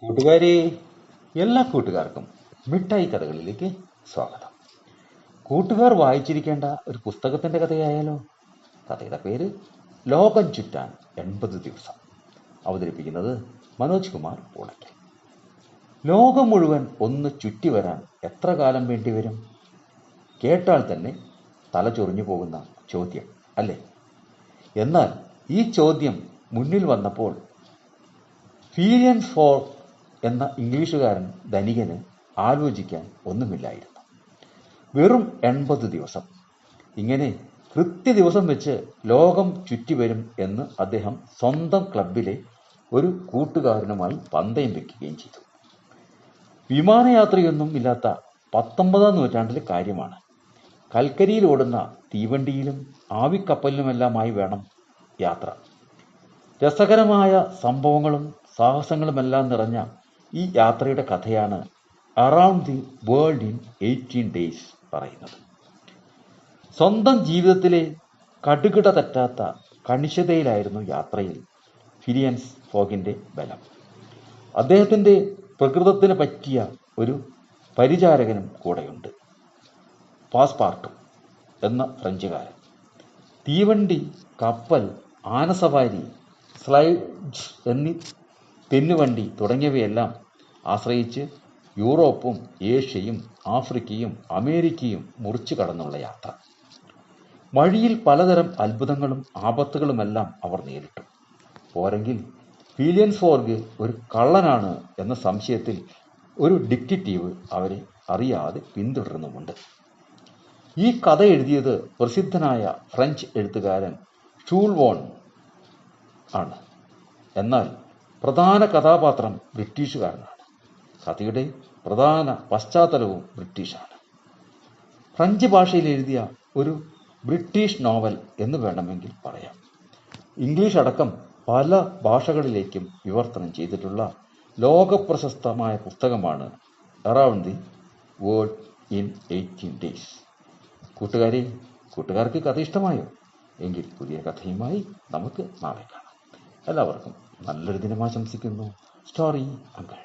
കൂട്ടുകാരെ, എല്ലാ കൂട്ടുകാർക്കും മിഠായി കഥകളിലേക്ക് സ്വാഗതം. കൂട്ടുകാർ വായിച്ചിരിക്കേണ്ട ഒരു പുസ്തകത്തിന്റെ കഥയായാലോ? കഥയുടെ പേര് ലോകം ചുറ്റാൻ 80 ദിവസം. അവതരിപ്പിക്കുന്നത് മനോജ് കുമാർ പൂളയ്ക്കൽ. ലോകം മുഴുവൻ ഒന്ന് ചുറ്റി വരാൻ എത്ര കാലം വേണ്ടിവരും? കേട്ടാൽ തന്നെ തല ചൊറിഞ്ഞു പോകുന്ന ചോദ്യം അല്ലേ? എന്നാൽ ഈ ചോദ്യം മുന്നിൽ വന്നപ്പോൾ ഫീലിയൻസ് ഫോർക്ക് എന്ന ഇംഗ്ലീഷുകാരൻ ധനികന് ആലോചിക്കാൻ ഒന്നുമില്ലായിരുന്നു. വെറും 80 ദിവസം. ഇങ്ങനെ കൃത്യ ദിവസം വെച്ച് ലോകം ചുറ്റിവരും എന്ന് അദ്ദേഹം സ്വന്തം ക്ലബിലെ ഒരു കൂട്ടുകാരനുമായി പന്തയം വെക്കുകയും ചെയ്തു. വിമാനയാത്രയൊന്നും ഇല്ലാത്ത 19-ാം നൂറ്റാണ്ടിലെ കാര്യമാണ്. കൽക്കരിയിൽ ഓടുന്ന തീവണ്ടിയിലും ആവിക്കപ്പലിലുമെല്ലാമായി വേണം യാത്ര. രസകരമായ സംഭവങ്ങളും സാഹസങ്ങളുമെല്ലാം നിറഞ്ഞ ഈ യാത്രയുടെ കഥയാണ് around the world in 18 days പറയുന്നത്. സ്വന്തം ജീവിതത്തിലെ കടുകിട തെറ്റാത്ത കണിശതയിലായിരുന്നു യാത്രയിൽ ഫിലിയൻസ് ഫോഗിന്റെ ബലം. അദ്ദേഹത്തിന്റെ പ്രകൃതത്തിന് പറ്റിയ ഒരു പരിചാരകനും കൂടെയുണ്ട്, പാസ്പാർട്ടു എന്ന ഫ്രഞ്ചുകാരൻ. തീവണ്ടി, കപ്പൽ, ആനസവാരി, സ്ലൈഡ്സ് എന്നീ തെന്നുവണ്ടി തുടങ്ങിയവയെല്ലാം ആശ്രയിച്ച് യൂറോപ്പും ഏഷ്യയും ആഫ്രിക്കയും അമേരിക്കയും മുറിച്ചു കടന്നുള്ള യാത്ര. വഴിയിൽ പലതരം അത്ഭുതങ്ങളും ആപത്തുകളുമെല്ലാം അവർ നേരിട്ടു. പോരെങ്കിൽ ഫിലിയൻസ് ഫോർഗ് ഒരു കള്ളനാണ് എന്ന സംശയത്തിൽ ഒരു ഡിറ്റക്റ്റീവ് അവരെ അറിയാതെ പിന്തുടരുന്നുമുണ്ട്. ഈ കഥ എഴുതിയത് പ്രസിദ്ധനായ ഫ്രഞ്ച് എഴുത്തുകാരൻ ഷൂൾ വോൺ ആണ്. എന്നാൽ പ്രധാന കഥാപാത്രം ബ്രിട്ടീഷുകാരനാണ്. കഥയുടെ പ്രധാന പശ്ചാത്തലവും ബ്രിട്ടീഷാണ്. ഫ്രഞ്ച് ഭാഷയിൽ എഴുതിയ ഒരു ബ്രിട്ടീഷ് നോവൽ എന്ന് വേണമെങ്കിൽ പറയാം. ഇംഗ്ലീഷ് അടക്കം പല ഭാഷകളിലേക്കും വിവർത്തനം ചെയ്തിട്ടുള്ള ലോകപ്രശസ്തമായ പുസ്തകമാണ് around the world in 18 days. കൂട്ടുകാർക്ക് കഥ ഇഷ്ടമായോ? എങ്കിൽ പുതിയ കഥയുമായി നമുക്ക് നാളെ കാണാം. എല്ലാവർക്കും നല്ലൊരു ദിനം ആശംസിക്കുന്നു. Story uncle.